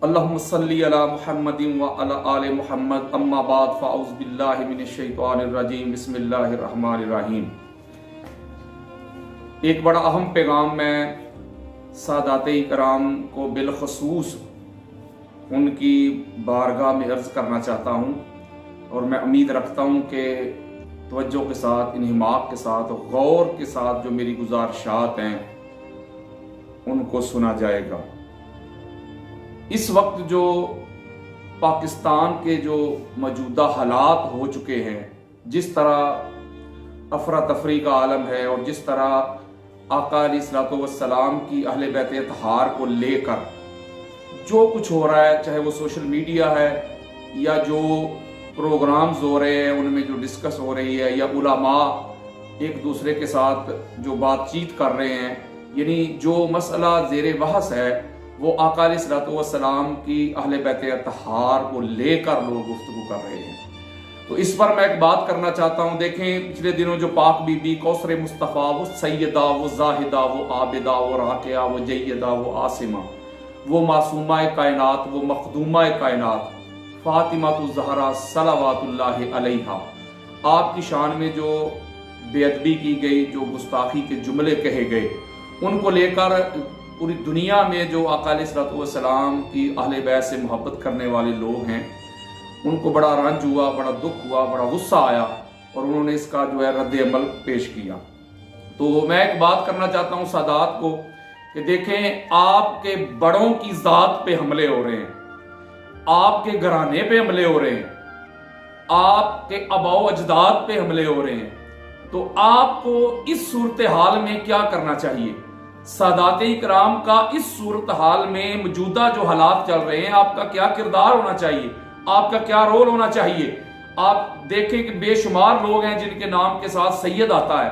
اللہم صلی علی محمد و علی آل محمد اما بعد فاعوذ باللہ من الشیطان الرجیم بسم اللہ الرحمن الرحیم۔ ایک بڑا اہم پیغام میں سادات اکرام کو بالخصوص ان کی بارگاہ میں عرض کرنا چاہتا ہوں، اور میں امید رکھتا ہوں کہ توجہ کے ساتھ، انہماک کے ساتھ، غور کے ساتھ جو میری گزارشات ہیں ان کو سنا جائے گا۔ اس وقت جو پاکستان کے جو موجودہ حالات ہو چکے ہیں، جس طرح افراتفری کا عالم ہے، اور جس طرح آقا علیہ الصلوۃ والسلام کی اہل بیت اطہار کو لے کر جو کچھ ہو رہا ہے، چاہے وہ سوشل میڈیا ہے یا جو پروگرامز ہو رہے ہیں ان میں جو ڈسکس ہو رہی ہے، یا علماء ایک دوسرے کے ساتھ جو بات چیت کر رہے ہیں، یعنی جو مسئلہ زیر بحث ہے وہ آقا علیہ الصلوۃ والسلام کی اہل بیت اطہار کو لے کر لوگ گفتگو کر رہے ہیں۔ تو اس پر میں ایک بات کرنا چاہتا ہوں۔ دیکھیں، پچھلے دنوں جو پاک بی بی کوثر مصطفیٰ، وہ سیدہ، وہ زاہدہ، وہ عابدہ، وہ راکعہ، وہ جیدہ، وہ عاصمہ، وہ معصومہ کائنات، وہ مخدومہ کائنات فاطمہ الزہرا صلوات اللہ علیہا، آپ کی شان میں جو بے ادبی کی گئی، جو گستاخی کے جملے کہے گئے، ان کو لے کر پوری دنیا میں جو آقا علیہ الصلوۃ والسلام کی اہل بیت سے محبت کرنے والے لوگ ہیں ان کو بڑا رنج ہوا، بڑا دکھ ہوا، بڑا غصہ آیا، اور انہوں نے اس کا جو ہے رد عمل پیش کیا۔ تو میں ایک بات کرنا چاہتا ہوں سادات کو کہ دیکھیں، آپ کے بڑوں کی ذات پہ حملے ہو رہے ہیں، آپ کے گھرانے پہ حملے ہو رہے ہیں، آپ کے آباء و اجداد پہ حملے ہو رہے ہیں، تو آپ کو اس صورتحال میں کیا کرنا چاہیے؟ سادات اکرام کا اس صورتحال میں موجودہ جو حالات چل رہے ہیں، آپ کا کیا کردار ہونا چاہیے، آپ کا کیا رول ہونا چاہیے؟ آپ دیکھیں کہ بے شمار لوگ ہیں جن کے نام کے ساتھ سید آتا ہے،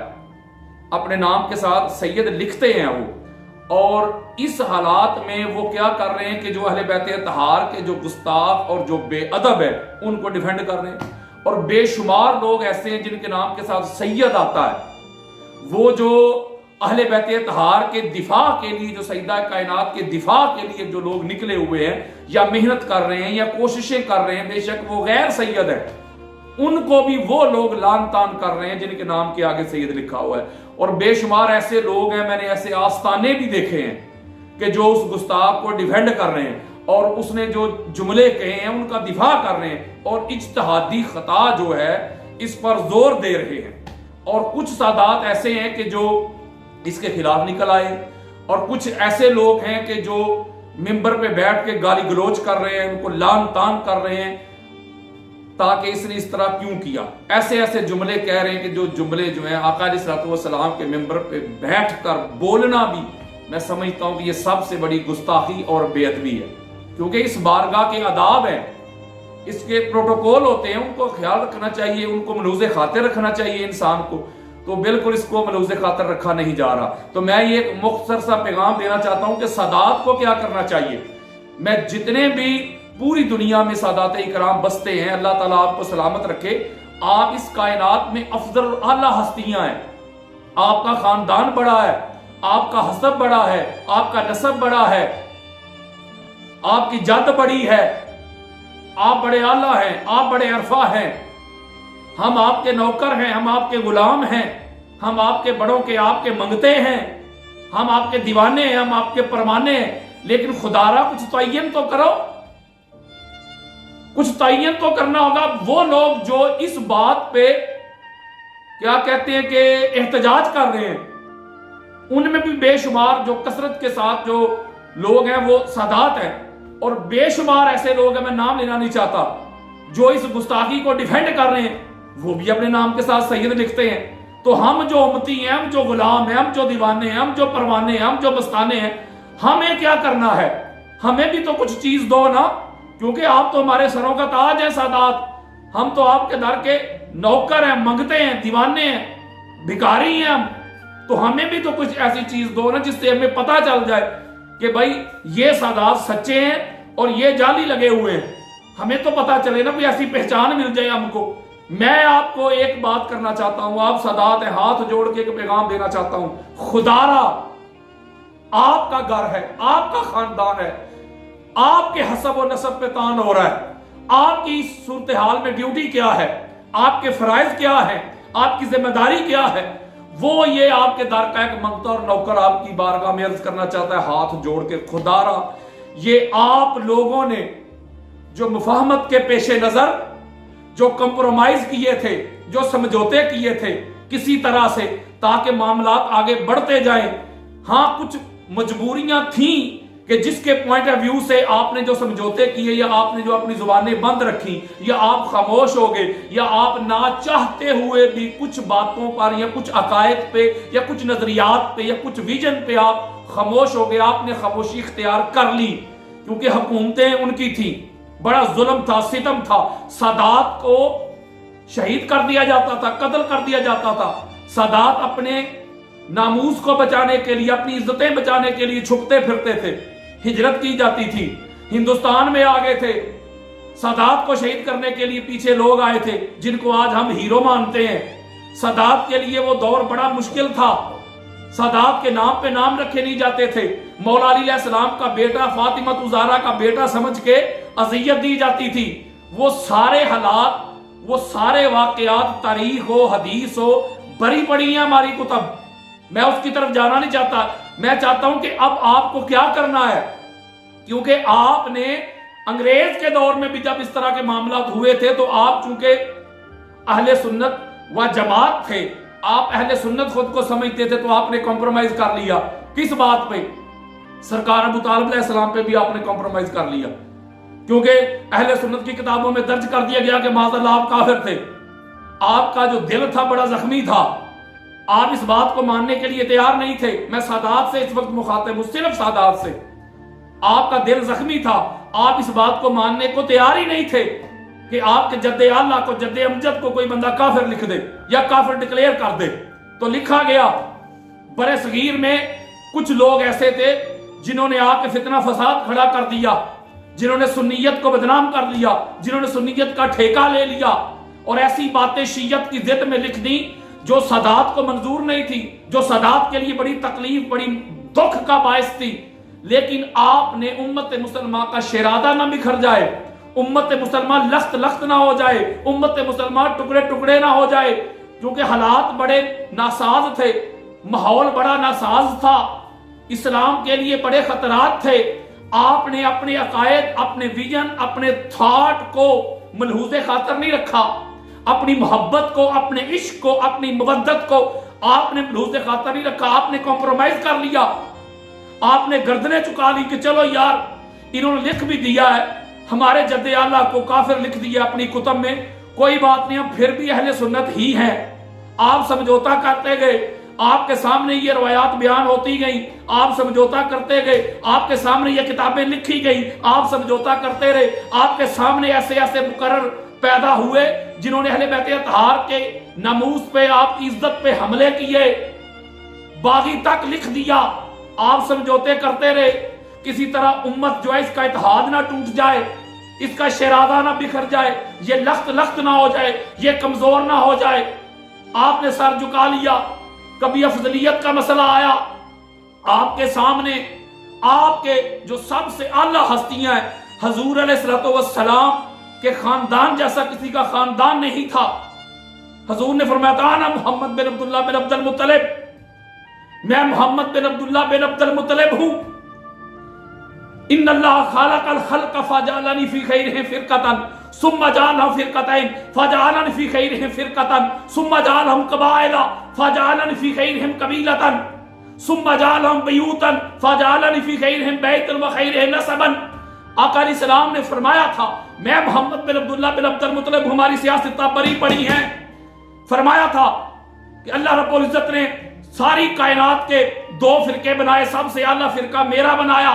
اپنے نام کے ساتھ سید لکھتے ہیں وہ، اور اس حالات میں وہ کیا کر رہے ہیں کہ جو اہل بیت اطہار کے جو گستاخ اور جو بے ادب ہے ان کو ڈیفینڈ کر رہے ہیں، اور بے شمار لوگ ایسے ہیں جن کے نام کے ساتھ سید آتا ہے، وہ جو اہل بیت اطہار کے دفاع کے لیے، جو سیدہ کائنات کے دفاع کے لیے جو لوگ نکلے ہوئے ہیں یا محنت کر رہے ہیں یا کوششیں کر رہے ہیں، بے شک وہ غیر سید ہے، ان کو بھی وہ لوگ لان تان کر رہے ہیں جن کے نام کے آگے سید لکھا ہوا ہے۔ اور بے شمار ایسے لوگ ہیں، میں نے ایسے آستانے بھی دیکھے ہیں کہ جو اس گستاخ کو ڈیفینڈ کر رہے ہیں اور اس نے جو جملے کہے ہیں ان کا دفاع کر رہے ہیں، اور اجتہادی خطا جو ہے اس پر زور دے رہے ہیں۔ اور کچھ سادات ایسے ہیں کہ جو اس کے خلاف نکل آئے، اور کچھ ایسے لوگ ہیں کہ جو ممبر پہ بیٹھ کے گالی گلوچ کر رہے ہیں، ان کو لان تان کر رہے ہیں تاکہ اس نے اس طرح کیوں کیا، ایسے ایسے جملے کہہ رہے ہیں کہ جو جملے جو ہیں آقا علیہ الصلوۃ والسلام کے ممبر پہ بیٹھ کر بولنا بھی میں سمجھتا ہوں کہ یہ سب سے بڑی گستاخی اور بے ادبی ہے، کیونکہ اس بارگاہ کے آداب ہیں، اس کے پروٹوکول ہوتے ہیں، ان کو خیال رکھنا چاہیے، ان کو ملحوظ خاطر رکھنا چاہیے انسان کو، تو بالکل اس کو ملحوظ خاطر رکھا نہیں جا رہا۔ تو میں یہ ایک مختصر سا پیغام دینا چاہتا ہوں کہ سادات کو کیا کرنا چاہیے۔ میں جتنے بھی پوری دنیا میں سادات اکرام بستے ہیں، اللہ تعالیٰ آپ کو سلامت رکھے، آپ اس کائنات میں افضل اور اعلیٰ ہستیاں ہیں، آپ کا خاندان بڑا ہے، آپ کا حسب بڑا ہے، آپ کا نسب بڑا ہے، آپ کی جد بڑی ہے، آپ بڑے اعلیٰ ہیں، آپ بڑے عرفہ ہیں، ہم آپ کے نوکر ہیں، ہم آپ کے غلام ہیں، ہم آپ کے بڑوں کے آپ کے منگتے ہیں، ہم آپ کے دیوانے ہیں، ہم آپ کے پروانے ہیں، لیکن خدا را کچھ تعین تو کرو، کچھ تعین تو کرنا ہوگا۔ وہ لوگ جو اس بات پہ کیا کہتے ہیں کہ احتجاج کر رہے ہیں، ان میں بھی بے شمار جو کثرت کے ساتھ جو لوگ ہیں وہ سادات ہیں، اور بے شمار ایسے لوگ ہیں، میں نام لینا نہیں چاہتا، جو اس گستاخی کو ڈیفینڈ کر رہے ہیں، وہ بھی اپنے نام کے ساتھ سید لکھتے ہیں۔ تو ہم جو امتی ہیں، ہم جو غلام ہیں، ہم جو دیوانے ہیں، ہم جو پروانے ہیں، ہم جو مستانے ہیں، ہمیں کیا کرنا ہے؟ ہمیں بھی تو کچھ چیز دو نا، کیونکہ آپ تو ہمارے سروں کا تاج ہیں سادات، ہم تو آپ کے در کے نوکر ہیں، منگتے ہیں، دیوانے ہیں، بھکاری ہیں ہم، تو ہمیں بھی تو کچھ ایسی چیز دو نا جس سے ہمیں پتہ چل جائے کہ بھائی یہ سادات سچے ہیں اور یہ جعلی لگے ہوئے ہیں، ہمیں تو پتہ چلے نا، کوئی ایسی پہچان مل جائے ہم کو۔ میں آپ کو ایک بات کرنا چاہتا ہوں، آپ سادات ہیں، ہاتھ جوڑ کے ایک پیغام دینا چاہتا ہوں، خدا را آپ کا گھر ہے، آپ کا خاندان ہے، آپ کے حسب و نسب پہ تان ہو رہا ہے، آپ کی صورتحال میں ڈیوٹی کیا ہے، آپ کے فرائض کیا ہیں، آپ کی ذمہ داری کیا ہے، وہ یہ آپ کے در کا ایک منگتا اور نوکر آپ کی بارگاہ میں عرض کرنا چاہتا ہے ہاتھ جوڑ کے، خدا را یہ آپ لوگوں نے جو مفاہمت کے پیش نظر جو کمپرومائز کیے تھے، جو سمجھوتے کیے تھے کسی طرح سے تاکہ معاملات آگے بڑھتے جائیں، ہاں کچھ مجبوریاں تھیں کہ جس کے پوائنٹ آف ویو سے آپ نے جو سمجھوتے کیے یا آپ نے جو اپنی زبانیں بند رکھی یا آپ خاموش ہو گئے یا آپ نہ چاہتے ہوئے بھی کچھ باتوں پر یا کچھ عقائد پہ یا کچھ نظریات پہ یا کچھ ویژن پہ آپ خاموش ہو گئے، آپ نے خاموشی اختیار کر لی کیونکہ حکومتیں ان کی تھیں، بڑا ظلم تھا، ستم تھا، سادات کو شہید کر دیا جاتا تھا، قتل کر دیا جاتا تھا، سادات اپنے ناموس کو بچانے کے لیے، اپنی عزتیں بچانے کے لیے چھپتے پھرتے تھے، ہجرت کی جاتی تھی، ہندوستان میں آ گئے تھے، سادات کو شہید کرنے کے لیے پیچھے لوگ آئے تھے جن کو آج ہم ہیرو مانتے ہیں۔ سادات کے لیے وہ دور بڑا مشکل تھا، سادات کے نام پہ نام رکھے نہیں جاتے تھے، مولا علی علیہ السلام کا بیٹا، فاطمہ الزہرا کا بیٹا سمجھ کے اذیت دی جاتی تھی۔ وہ سارے حالات، وہ سارے واقعات، تاریخ ہو، حدیث ہو، بڑی بڑی ہیں ہماری کتب، میں اس کی طرف جانا نہیں چاہتا، میں چاہتا ہوں کہ اب آپ کو کیا کرنا ہے، کیونکہ آپ نے انگریز کے دور میں بھی جب اس طرح کے معاملات ہوئے تھے تو آپ چونکہ اہل سنت و جماعت تھے، آپ اہل سنت خود کو سمجھتے تھے، تو آپ نے کمپرومائز کر لیا۔ کس بات پہ؟ سرکار ابو طالب علیہ السلام پہ بھی آپ نے کمپرومائز کر لیا، کیونکہ اہل سنت کی کتابوں میں درج کر دیا گیا کہ معاذ اللہ آپ کافر تھے، آپ کا جو دل تھا بڑا زخمی تھا، آپ اس بات کو ماننے کے لیے تیار نہیں تھے۔ میں سادات سے اس وقت مخاطب ہوں، صرف سادات سے، آپ کا دل زخمی تھا، آپ اس بات کو ماننے کو تیار ہی نہیں تھے کہ آپ کے جد اعلیٰ کو، جد امجد کو کوئی بندہ کافر لکھ دے یا کافر ڈکلیئر کر دے۔ تو لکھا گیا، برے صغیر میں کچھ لوگ ایسے تھے جنہوں نے آ کے فتنہ فساد کھڑا کر دیا، جنہوں نے سنیت کو بدنام کر لیا، جنہوں نے سنیت کا ٹھیکہ لے لیا اور ایسی باتیں شیعت کی ضد میں لکھ دی جو سادات کو منظور نہیں تھی، جو سادات کے لیے بڑی تکلیف، بڑی دکھ کا باعث تھی۔ لیکن آپ نے امت مسلمہ کا شیرادہ نہ بکھر جائے، امت مسلمہ لخت لخت نہ ہو جائے، امت مسلمہ ٹکڑے ٹکڑے نہ ہو جائے، کیونکہ حالات بڑے ناساز تھے، ماحول بڑا ناساز تھا، اسلام کے لیے بڑے خطرات تھے۔ آپ نے اپنے عقائد، اپنے ویژن، اپنے تھاٹ کو ملحوظ خاطر نہیں رکھا، اپنی محبت کو، اپنے عشق کو، اپنی مودت کو آپ نے ملحوظ خاطر نہیں رکھا، آپ نے کمپرومائز کر لیا، آپ نے گردنیں چکا لی کہ چلو یار انہوں نے لکھ بھی دیا ہے، ہمارے جد اعلیٰ کو کافر لکھ دیا اپنی کتب میں، کوئی بات نہیں، ہم پھر بھی اہل سنت ہی ہیں۔ آپ سمجھوتا کرتے گئے، آپ کے سامنے یہ روایات بیان ہوتی گئیں، آپ سمجھوتا کرتے گئے، آپ کے سامنے یہ کتابیں لکھی گئیں، آپ سمجھوتا کرتے رہے، آپ کے سامنے ایسے ایسے مقرر پیدا ہوئے جنہوں نے اہل بیت اطہار کے ناموس پہ، آپ کی عزت پہ حملے کیے، باغی تک لکھ دیا، آپ سمجھوتے کرتے رہے، کسی طرح امت جو ہے اس کا اتحاد نہ ٹوٹ جائے، اس کا شیرادہ نہ بکھر جائے، یہ لخت لخت نہ ہو جائے، یہ کمزور نہ ہو جائے، آپ نے سر جھکا لیا۔ کبھی افضلیت کا مسئلہ آیا، آپ کے سامنے آپ کے جو سب سے اعلیٰ ہستیاں ہیں، حضور علیہ السلام کے خاندان جیسا کسی کا خاندان نہیں تھا۔ حضور نے فرمایا تھا انا محمد بن عبداللہ بن عبد المطلب، میں محمد بن عبداللہ بن عبد المطلب ہوں۔ ان اللہ خالق الخلق فجعلنی فی خیرہم فرقۃ ثم جعلہم فرقتین فجعلنی فی خیرہم فرقۃ ثم جعلہم قبائل فجعلنی فی خیرہم قبیلۃ ثم جعلہم بیوتا فجعلنی فی خیرہم بیتا وخیرہم نسبا۔ آقا علیہ السلام نے فرمایا تھا میں محمد بن عبداللہ بن عبد المطلب، ہماری سیاستیں بڑی پڑی ہیں، فرمایا تھا کہ اللہ رب العزت نے ساری کائنات کے دو فرقے بنائے، سب سے اعلیٰ فرقہ میرا بنایا،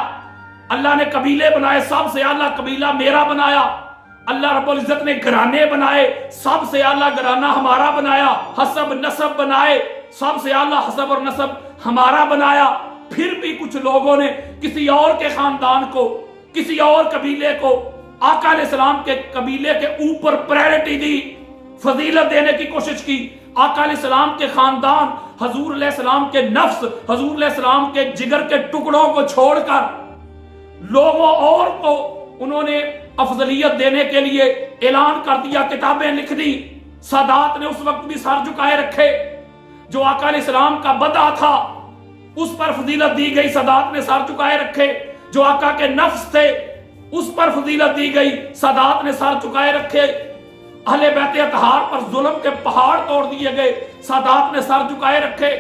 اللہ نے قبیلے بنائے، سب سے اعلیٰ قبیلہ میرا بنایا، اللہ رب العزت نے گھرانے بنائے، سب سے اعلیٰ گھرانہ ہمارا بنایا، حسب نسب بنائے، سب سے اعلیٰ حسب اور نسب ہمارا بنایا۔ پھر بھی کچھ لوگوں نے کسی اور کے خاندان کو، کسی اور قبیلے کو آقا علیہ السلام کے قبیلے کے اوپر پرائرٹی دی، فضیلت دینے کی کوشش کی۔ آقا علیہ السلام کے خاندان، حضور علیہ السلام کے نفس، حضور علیہ السلام کے جگر کے ٹکڑوں کو چھوڑ کر लोगों और को उन्होंने अफजलियत देने के लिए ऐलान कर दिया, किताबें लिख दी। सादात ने उस वक्त भी सर झुकाए रखे। जो आका इस्लाम का बदा था उस पर फजीलत दी गई, सादात ने सर झुकाए रखे। जो आका के नफ्स थे उस पर फजीलत दी गई, सादात ने सर झुकाए रखे। अहले बैत अतहार पर जुल्म के पहाड़ तोड़ दिए गए, सादात ने सर झुकाए रखे।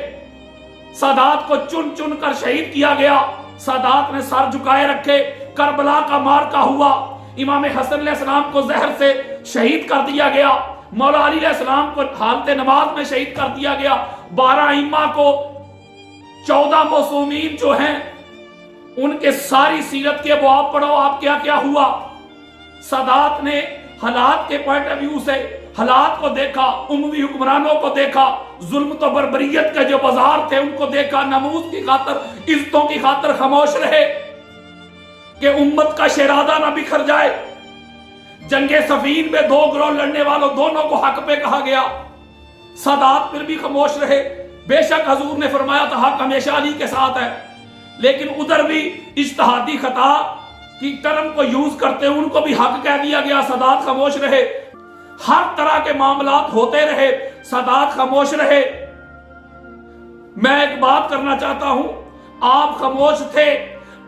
सादात को चुन चुन कर शहीद किया गया, सादात ने सर झुकाए रखे। करबला का मार्का हुआ, इमाम हसन अलैहिस्सलाम को जहर से शहीद कर दिया गया, मौला अली अलैहिस्सलाम को हालत नमाज में शहीद कर दिया गया। 12 इमाम को 14 मौसूमीन जो हैं उनके सारी सीरत के अबवाब पढ़ो, आप क्या क्या हुआ। सादात ने हालात के पॉइंट ऑफ व्यू से हालात को देखा, उमवी हुक्मरानों को देखा, जुल्म तो बर्बरियत के जो बाजार थे उनको देखा। नमूज की खातर, इज्जतों की खातर खामोश रहे कि उम्मत का शरादा ना बिखर जाए। जंगे सफीन में 2 गिरोह लड़ने वालों दोनों को हक पे कहा गया, सादात फिर भी खामोश रहे। बेशक हजूर ने फरमाया था हक हमेशा अली के साथ है, लेकिन उधर भी इज्तिहादी खता की टर्म को यूज करते हुए उनको भी हक कह दिया गया, सादात खामोश रहे। हर तरह के मामलात होते रहे, सादात खामोश रहे। मैं एक बात करना चाहता हूं, आप खामोश थे,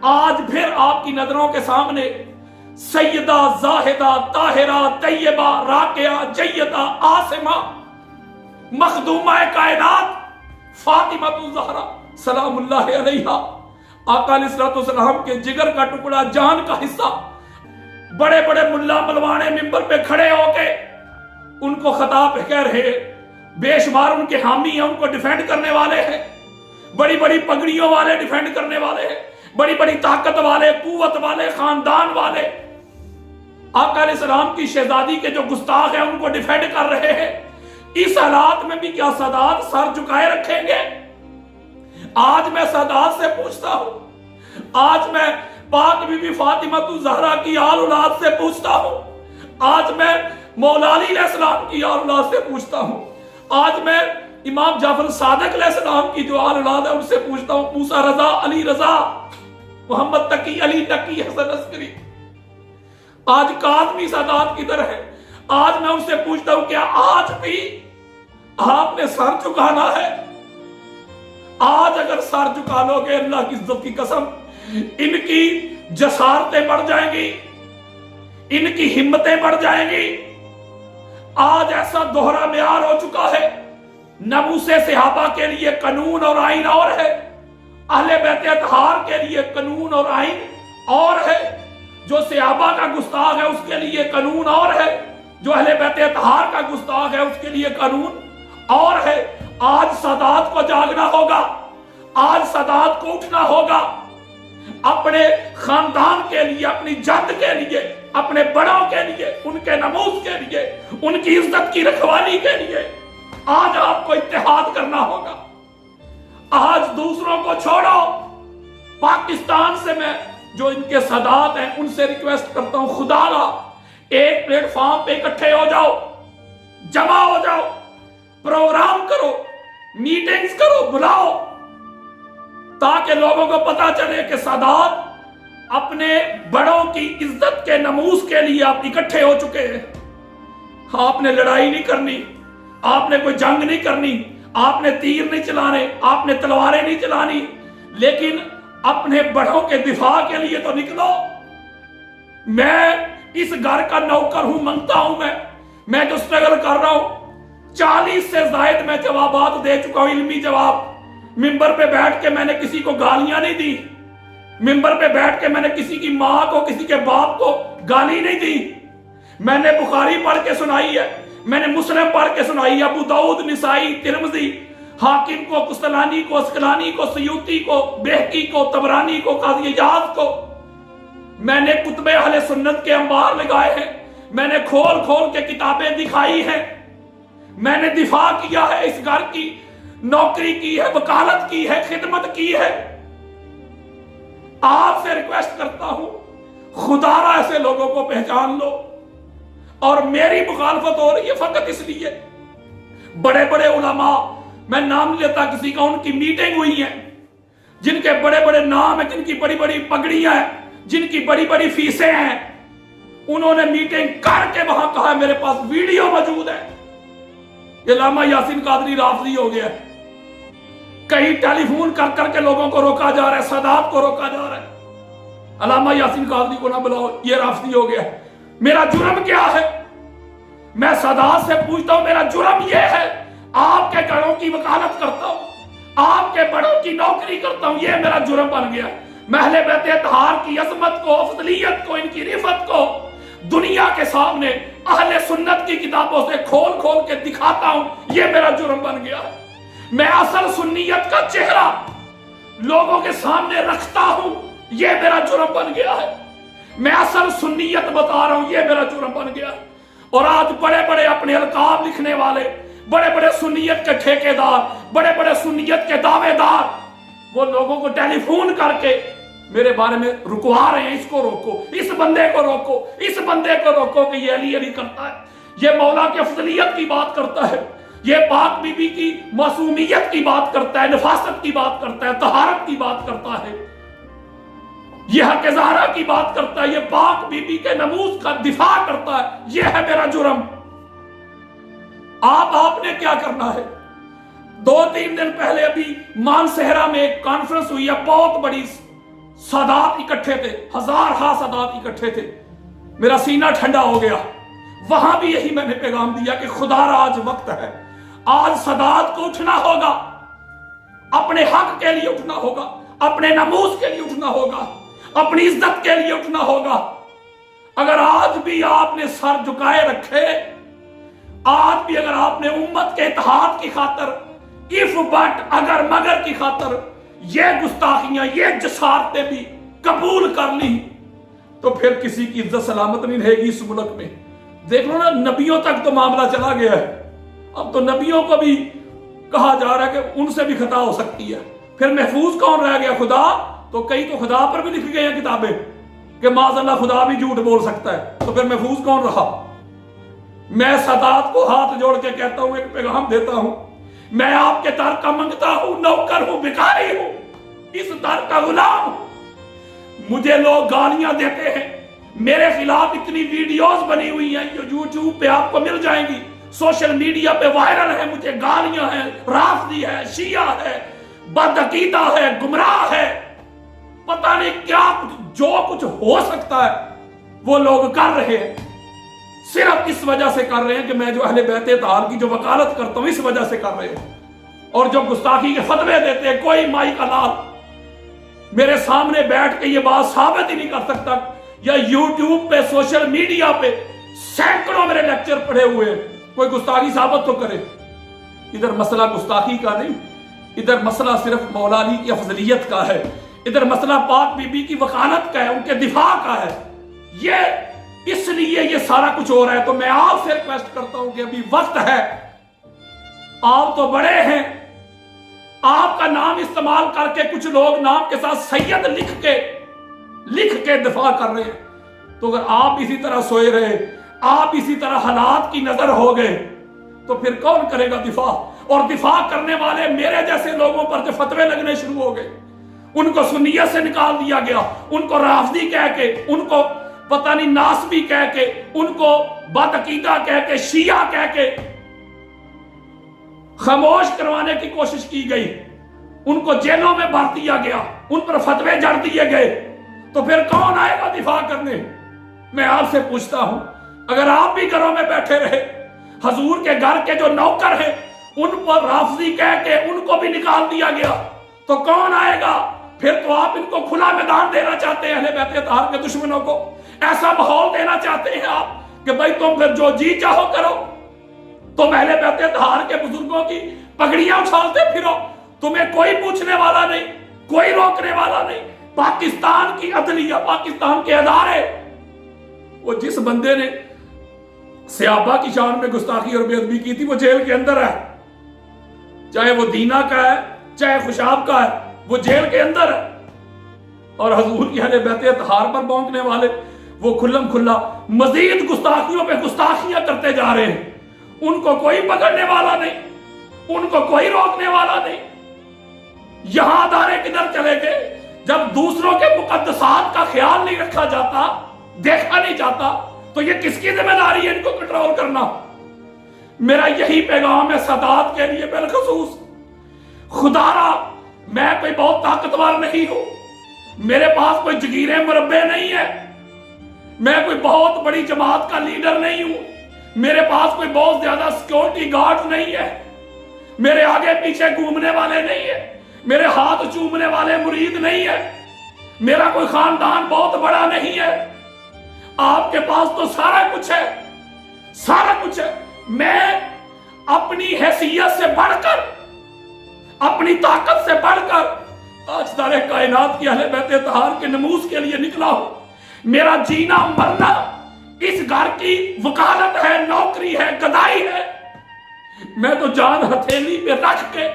आज फिर आपकी नजरों के सामने सैयदा, जाहिदा, ताहिरा, तैयबा, राकिया, जय्यदा, आसिमा, मखदूमा कायनात फातिमा ज़हरा सलामुल्लाह अलैहा, आका अलैहिस्सलाम के जिगर का टुकड़ा, जान का हिस्सा। बड़े बड़े मुल्ला मलवाने मिंबर पे खड़े होके उनको खिताब कह रहे, बेशुमार उनके हामी हैं, उनको डिफेंड करने वाले हैं, बड़ी बड़ी पगड़ियों वाले डिफेंड करने वाले हैं, बड़ी बड़ी ताकत वाले, कुव्वत वाले, खानदान वाले आका अलैहिस्सलाम की शहजादी के जो गुस्ताख हैं उनको डिफेंड कर रहे हैं। इस हालात में भी क्या सादात सर झुकाए रखेंगे? आज मैं सादात से पूछता हूं, आज मैं पाक बीबी फातिमा ज़हरा की आल औलाद से पूछता हूं, आज मैं मौला अली अलैहिस्सलाम की आल औलाद से पूछता हूं, आज मैं इमाम जाफर सादिक अलैहिस्सलाम की जो आल औलाद है उनसे पूछता हूं, मूसा रजा, अली रजा, मोहम्मद तकी, अली नकी, हसन अस्करी, आज काज़मी सादात किधर है? आज मैं उनसे पूछता हूं, क्या आज भी आपने सर झुकाना है? आज अगर सर झुका लोगे, अल्लाह की इज्जत की कसम, इनकी जसारतें बढ़ जाएंगी, इनकी हिम्मतें बढ़ जाएंगी। आज ऐसा दोहरा मेयार हो चुका है, नबूसे सहाबा के लिए कानून और आइन और है, अहले बैत अतहार के लिए कानून और आइन और है, जो सहाबा का गुस्ताख है उसके लिए कानून और है, जो अहले बैत अतहार का गुस्ताख है उसके लिए कानून और है। आज सादात को जागना होगा, आज सादात को उठना होगा, अपने खानदान के लिए, अपनी जद के लिए, अपने बड़ों के लिए, उनके नमूज के लिए, उनकी इज्जत की रखवाली के लिए आज आपको इत्तेहाद करना होगा। आज दूसरों को छोड़ो। पाकिस्तान से मैं जो इनके सादात हैं उनसे रिक्वेस्ट करता हूं, खुदारा एक प्लेटफॉर्म पे इकट्ठे हो जाओ, जमा हो जाओ, प्रोग्राम करो, मीटिंग्स करो, बुलाओ, ताकि लोगों को पता चले कि सादात अपने बड़ों की इज्जत के नमूज के लिए आप इकट्ठे हो चुके हैं। आपने लड़ाई नहीं करनी, आपने कोई जंग नहीं करनी, आपने तीर नहीं चलाने, आपने तलवारें नहीं चलानी, लेकिन अपने बड़ों के दिफा के लिए तो निकलो। मैं इस घर का नौकर हूं, मंगता हूं, मैं जो स्ट्रगल कर रहा हूं, 40 से ज्यादा मैं जवाबात दे चुका हूं, इल्मी जवाब। मिंबर पे बैठ के मैंने किसी को गालियां नहीं दी, मिंबर पे बैठ के मैंने किसी की मां को, किसी के बाप को गाली नहीं दी। मैंने बुखारी पढ़ के सुनाई है, मैंने मुस्लिम पढ़ के सुनाई, अबू दाऊद, निसाई, तिरमिज़ी, हाकिम को, कुस्तलानी को, अस्कलानी को, सयूती को, बेहकी को, तबरानी को, काज़ी इजाज़ को। मैंने कुतुबे अहले सुन्नत के अंबार लगाए हैं, मैंने खोल खोल के किताबें दिखाई हैं, मैंने दिफा किया है, इस घर की नौकरी की है, वकालत की है, खिदमत की है। आपसे रिक्वेस्ट करता हूं, खुदारा ऐसे लोगों को पहचान लो। और मेरी मुखालफत हो रही है फकत इसलिए, बड़े बड़े उलमा, मैं नाम नहीं लेता किसी का, उनकी मीटिंग हुई है, जिनके बड़े बड़े नाम है, जिनकी बड़ी बड़ी पगड़ियां हैं, जिनकी बड़ी बड़ी फीसें हैं, उन्होंने मीटिंग करके वहां कहा, मेरे पास वीडियो मौजूद है, ये अल्लामा यासीन कादरी राफजी हो गया। कहीं टेलीफोन कर करके लोगों को रोका जा रहा है, सादात को रोका जा रहा है, अल्लामा यासीन कादरी को ना बुलाओ, ये राफजी हो गया। मेरा जुर्म क्या है? मैं सादात से पूछता हूं, मेरा जुर्म ये है, आपके घरों की वकालत करता हूं, आपके बड़ों की नौकरी करता हूं, ये मेरा जुर्म बन गया। मैं अहले बैत अतहार की अजमत को, अफजलियत को, इनकी रिफत को दुनिया के सामने अहले सुन्नत की किताबों से खोल खोल के दिखाता हूं, ये मेरा जुर्म बन गया। मैं असल सुन्नियत का चेहरा लोगों के सामने रखता हूं, ये मेरा जुर्म बन गया है। मैं असल सुन्नियत बता रहा हूं, ये मेरा जुर्म बन गया। और आज बड़े बड़े अपने अलकाब लिखने वाले, बड़े बड़े सुन्नियत के ठेकेदार, बड़े बड़े सुन्नियत के दावेदार, वो लोगों को टेलीफोन करके मेरे बारे में रुकवा रहे हैं, इसको रोको, इस बंदे को रोको, इस बंदे को रोको कि ये अली अली करता है, ये मौला की अफजलियत की बात करता है, ये पाक बीबी की मासूमियत की बात करता है, नफासत की बात करता है, तहारत की बात करता है, ये हक ज़हरा की बात करता है, ये पाक बीबी के नमूज का दिफा करता है। ये है मेरा जुर्म। आपने क्या करना है? 2-3 दिन पहले अभी मानसहरा में एक कॉन्फ्रेंस हुई है, बहुत बड़ी, सादात इकट्ठे थे, 1000 सादात इकट्ठे थे। मेरा सीना ठंडा हो गया। वहां भी यही मैंने पैगाम दिया कि खुदारा आज वक्त है, आज सादात को उठना होगा, अपने हक के लिए उठना होगा, अपने नमूज के लिए उठना होगा, अपनी इज्जत के लिए उठना होगा। अगर आज भी आपने सर झुकाए रखे, आज भी अगर आपने उम्मत के इत्तेहाद की खातर, इफ बट अगर मगर की खातर ये गुस्ताखियां, ये जसारतें भी कबूल कर ली, तो फिर किसी की इज्जत सलामत नहीं रहेगी इस मुल्क में। देख लो ना, नबियों तक तो मामला चला गया है, अब तो नबियों को भी कहा जा रहा है कि उनसे भी खता हो सकती है। फिर महफूज कौन रह गया? खुदा। तो कई तो खुदा पर भी लिख गए हैं किताबें कि माज़अल्लाह खुदा भी झूठ बोल सकता है, तो फिर महफूज कौन रहा? मैं सादात को हाथ जोड़ के कहता हूं, एक पैगाम देता हूं, मैं आपके दर का मंगता हूं, नौकर हूं, भिखारी हूं, इस दर का गुलाम हूं। मुझे लोग गालियां देते हैं, मेरे खिलाफ इतनी वीडियोस बनी हुई हैं, जो यूट्यूब पे आपको मिल जाएंगी, सोशल मीडिया पे वायरल है, मुझे गालियां हैं, राफदी है, शिया है, बदअकीदा है, गुमराह है, पता नहीं क्या कुछ, जो कुछ हो सकता है वो लोग कर रहे हैं। सिर्फ इस वजह से कर रहे हैं कि मैं जो अहले बैत अतहार की जो वकालत करता हूं, इस वजह से कर रहे हैं। और जो गुस्ताखी के फतवे देते हैं, कोई माई का लाल मेरे सामने बैठ के ये बात साबित ही नहीं कर सकता, या यूट्यूब पे, सोशल मीडिया पे सैकड़ों मेरे लेक्चर पढ़े हुए हैं, कोई गुस्ताखी साबित तो करे। इधर मसला गुस्ताखी का नहीं, इधर मसला सिर्फ मौला अली की अफजलियत का है, इधर मसला पाक बीबी की वकालत का है, उनके दिफा का है। ये इसलिए ये सारा कुछ हो रहा है। तो मैं आपसे रिक्वेस्ट करता हूं कि अभी वक्त है, आप तो बड़े हैं, आपका नाम इस्तेमाल करके कुछ लोग नाम के साथ सैयद लिख के दिफा कर रहे हैं। तो अगर आप इसी तरह सोए रहे, आप इसी तरह हालात की नजर हो गए, तो फिर कौन करेगा दिफा? और दिफा करने वाले मेरे जैसे लोगों पर जो फतवे लगने शुरू हो गए, उनको सुन्नियत से निकाल दिया गया, उनको राफदी कह के, उनको पता नहीं नासबी कह के, उनको बदअकीदा कह के, शिया कह के खामोश करवाने की कोशिश की गई, उनको जेलों में भर दिया गया, उन पर फतवे जड़ दिए गए। तो फिर कौन आएगा दिफा करने? मैं आपसे पूछता हूं, अगर आप भी घरों में बैठे रहे, हजूर के घर के जो नौकर हैं उन पर राफजी कह के उनको भी निकाल दिया गया, तो कौन आएगा? फिर तो आप इनको खुला मैदान देना चाहते हैं, अहले बैत अतहार के दुश्मनों को ऐसा माहौल देना चाहते हैं आप कि भाई तुम फिर जो जी चाहो करो, तुम अहले बैत अतहार के बुजुर्गों की पगड़ियां उछालते फिरो, तुम्हें कोई पूछने वाला नहीं, कोई रोकने वाला नहीं। पाकिस्तान की अदलिया, पाकिस्तान के अदारे, वो जिस बंदे ने सहाबा की शान में गुस्ताखी और बेअदबी की थी, वो जेल के अंदर है, चाहे वो दीना का है, चाहे खुशाब का है, वो जेल के अंदर है। और हजूर की अहले बैत अतहार पर भौंकने वाले वो खुल्लम खुल्ला मजीद गुस्ताखियों पे गुस्ताखियां करते जा रहे हैं। उनको कोई पकड़ने वाला नहीं, उनको कोई रोकने वाला नहीं। यहां अदारे किधर चले गए? जब दूसरों के मुकद्दसात का ख्याल नहीं रखा जाता, देखा नहीं जाता, तो ये किसकी जिम्मेदारी है इनको कंट्रोल करना? मेरा यही पैगाम है सादात के लिए बिलखसूस। खुदारा मैं कोई बहुत ताकतवर नहीं हूं, मेरे पास कोई जगीरे मुरब्बे नहीं है, मैं कोई बहुत बड़ी जमात का लीडर नहीं हूं, मेरे पास कोई बहुत ज्यादा सिक्योरिटी गार्ड नहीं है, मेरे आगे पीछे घूमने वाले नहीं है, मेरे हाथ चूमने वाले मुरीद नहीं है, मेरा कोई खानदान बहुत बड़ा नहीं है। आपके पास तो सारा कुछ है, सारा कुछ है। मैं अपनी हैसियत से बढ़कर, अपनी ताकत से बढ़कर ताजदार कायनात की अहले बैत तहार के नमूज के लिए निकला हूं। मेरा जीना मरना इस घर की वकालत है, नौकरी है, गदाई है। मैं तो जान हथेली पे रख के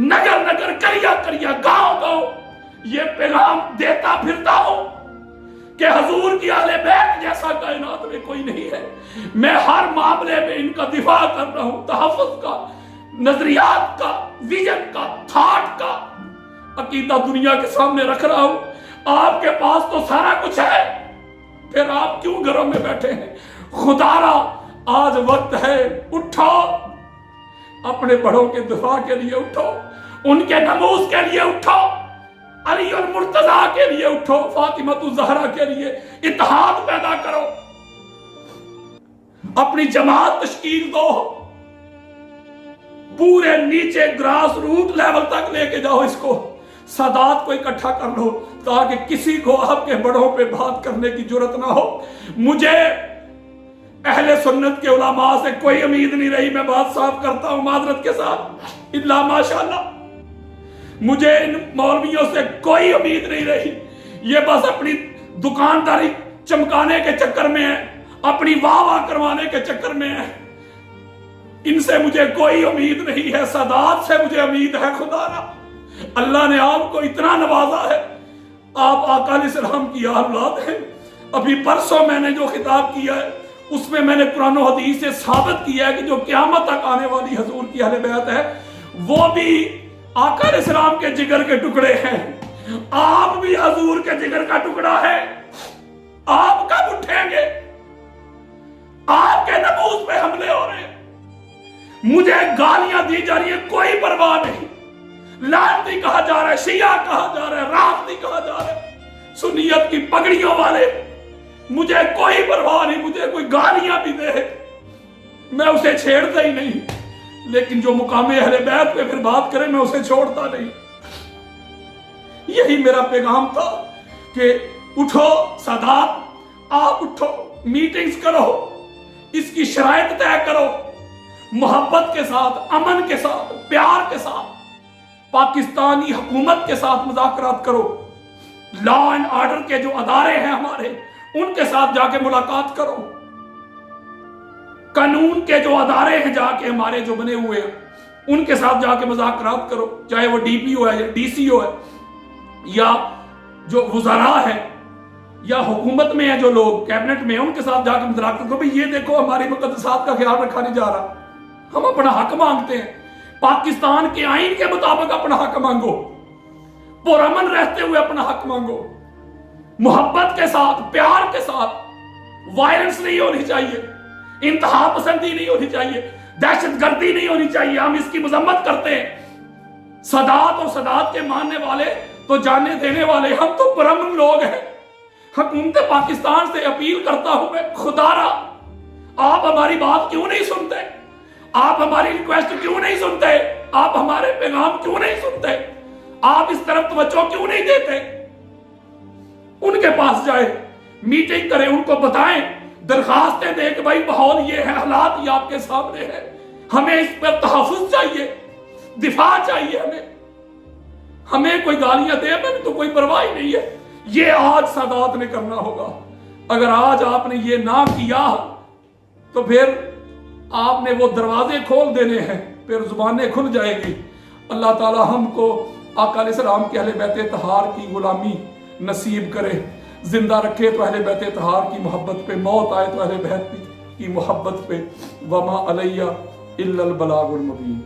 नगर नगर, करिया करिया, गांव गांव ये पैगाम देता फिरता हूं कि हजूर की अहले बैत जैसा कायनात में कोई नहीं है। मैं हर मामले में इनका दिफा कर रहा हूं, तहफ़्फ़ुज़ का, नजरियात का, विजन का, थाट का अकीदा दुनिया के सामने रख रहा हूं। आपके पास तो सारा कुछ है, फिर आप क्यों घरों में बैठे हैं? खुदारा आज वक्त है, उठो, अपने बड़ों के दिफा के लिए उठो, उनके नमूज के लिए उठो, अली और मुर्तजा के लिए उठो, फातिमतु ज़हरा के लिए इत्तेहाद पैदा करो, अपनी जमात तश्कील दो, पूरे नीचे ग्रास रूट लेवल तक लेके जाओ इसको, सादात को इकट्ठा कर लो ताकि किसी को आपके बड़ों पे बात करने की जरूरत ना हो। मुझे अहले सुन्नत के उलमा से कोई उम्मीद नहीं रही, मैं बात साफ करता हूं माजरत के साथ, इल्ला माशाअल्लाह मुझे इन मौलवियों से कोई उम्मीद नहीं रही। ये बस अपनी दुकानदारी चमकाने के चक्कर में है, अपनी वाह वाह करवाने के चक्कर में है। इनसे मुझे कोई उम्मीद नहीं है, सादात से मुझे उम्मीद है। खुदा अल्लाह ने आपको इतना नवाजा है, आप आका अलैहिस्सलाम की औलाद हैं। अभी परसों मैंने जो खिताब किया है उसमें मैंने कुरान और हदीस से साबित किया है कि जो क़यामत तक आने वाली हजूर की अहले बैत है वो भी आका अलैहिस्सलाम के जिगर के टुकड़े हैं। आप भी हजूर के जिगर का टुकड़ा है। आप कब उठेंगे? आपके नमूज पे हमले हो रहे हैं, मुझे गालियां दी जा रही है, कोई परवाह नहीं। लानती कहा जा रहा है, शिया कहा जा रहा है, राफदी कहा जा रहा है, सुन्नियत की पगड़ियों वाले, मुझे कोई परवाह नहीं। मुझे कोई गालियां भी दे मैं उसे छेड़ता ही नहीं, लेकिन जो मुकामे अहले बैत पे फिर बात करे मैं उसे छोड़ता नहीं। यही मेरा पैगाम था कि उठो सादात, आप उठो, मीटिंग्स करो, इसकी शराइत तय करो, मोहब्बत के साथ, अमन के साथ, प्यार के साथ, पाकिस्तानी हुकूमत के साथ मुज़ाकरात करो। लॉ एंड ऑर्डर के जो अदारे हैं हमारे, उनके साथ जाके मुलाकात करो। कानून के जो अदारे हैं जाके हमारे जो बने हुए हैं, उनके साथ जाके मुज़ाकरात करो, चाहे वो डीपीओ है या डीसीओ है या जो वज़रा है या हुकूमत में है जो लोग कैबिनेट में है, उनके साथ जाके मुज़ाकरात करो। भाई ये देखो हमारी मुकद्दसात का ख्याल रखा नहीं जा रहा, हम अपना हक मांगते हैं, पाकिस्तान के आईन के मुताबिक अपना हक मांगो, पुरअमन रहते हुए अपना हक मांगो, मोहब्बत के साथ, प्यार के साथ। वायलेंस नहीं होनी चाहिए, इंतहा पसंदी नहीं होनी चाहिए, दहशतगर्दी नहीं होनी चाहिए। हम इसकी मजम्मत करते हैं। सादात और सादात के मानने वाले तो जाने देने वाले, हम तो पुरअमन लोग हैं। हुकूमत पाकिस्तान से अपील करता हूं मैं, खुदारा आप हमारी बात क्यों नहीं सुनते? आप हमारी रिक्वेस्ट क्यों नहीं सुनते? आप हमारे पैगाम क्यों नहीं सुनते? आप इस तरफ तवज्जो क्यों नहीं देते? उनके पास जाए, मीटिंग करें, उनको बताएं, दरखास्तें दें कि भाई माहौल ये है, हालात ये आपके सामने है, हमें इस पर तहफ़्फ़ुज़ चाहिए, दिफा चाहिए। हमें कोई गालियां दे, मैंने तो कोई परवाह ही नहीं है। ये आज सादात ने करना होगा। अगर आज आपने ये ना किया तो फिर आपने वो दरवाजे खोल देने हैं, फिर जुबानें खुल जाएगी। अल्लाह ताला हमको आका अलैहिस्सलाम के अहले बैत तहार की गुलामी नसीब करे, जिंदा रखे तो अहले बैत तहार की मोहब्बत पे, मौत आए तो अहले बैत की मोहब्बत पे। वमा अलैया इल्लल बलागुल मुबीन।